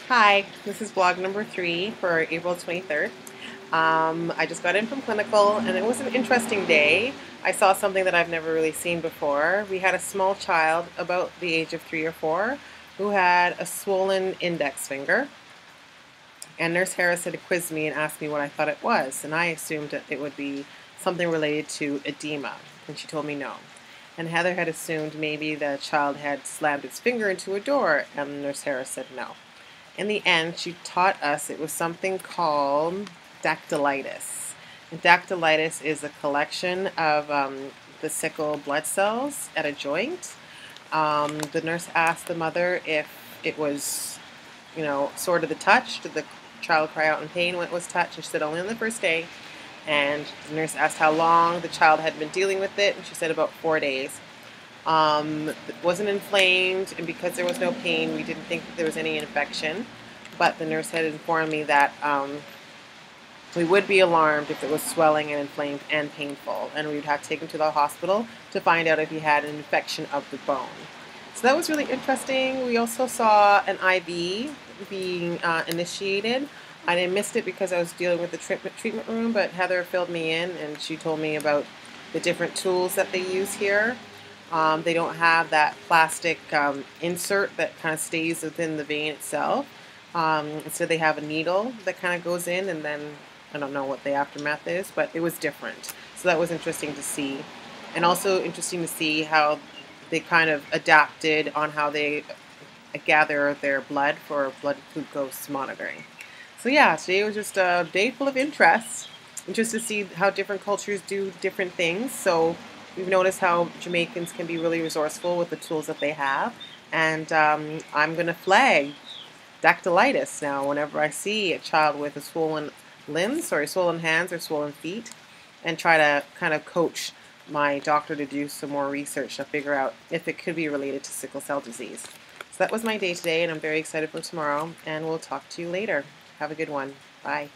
Hi, this is vlog number 3 for April 23rd. I just got in from clinical and it was an interesting day. I saw something that I've never really seen before. We had a small child about the age of 3 or 4 who had a swollen index finger, and Nurse Harris had quizzed me and asked me what I thought it was, and I assumed that it would be something related to edema, and she told me no. And Heather had assumed maybe the child had slammed its finger into a door, and Nurse Harris said no. In the end, she taught us it was something called dactylitis. And dactylitis is a collection of the sickle blood cells at a joint. The nurse asked the mother if it was, sort of the touch. Did the child cry out in pain when it was touched? And she said only on the first day. And the nurse asked how long the child had been dealing with it, and she said about 4 days. It wasn't inflamed, and because there was no pain, we didn't think that there was any infection. But the nurse had informed me that we would be alarmed if it was swelling and inflamed and painful, and we would have to take him to the hospital to find out if he had an infection of the bone. So that was really interesting. We also saw an IV being initiated. I missed it because I was dealing with the treatment room, but Heather filled me in and she told me about the different tools that they use here. They don't have that plastic insert that kind of stays within the vein itself. Instead they have a needle that kind of goes in, and then I don't know what the aftermath is, but it was different. So that was interesting to see. And also interesting to see how they kind of adapted on how they gather their blood for blood glucose monitoring. So yeah, today was just a day full of interest. Interested to see how different cultures do different things. So we've noticed how Jamaicans can be really resourceful with the tools that they have. And I'm going to flag dactylitis now whenever I see a child with a swollen swollen hands or swollen feet, and try to kind of coach my doctor to do some more research to figure out if it could be related to sickle cell disease. So that was my day today, and I'm very excited for tomorrow, and we'll talk to you later. Have a good one. Bye.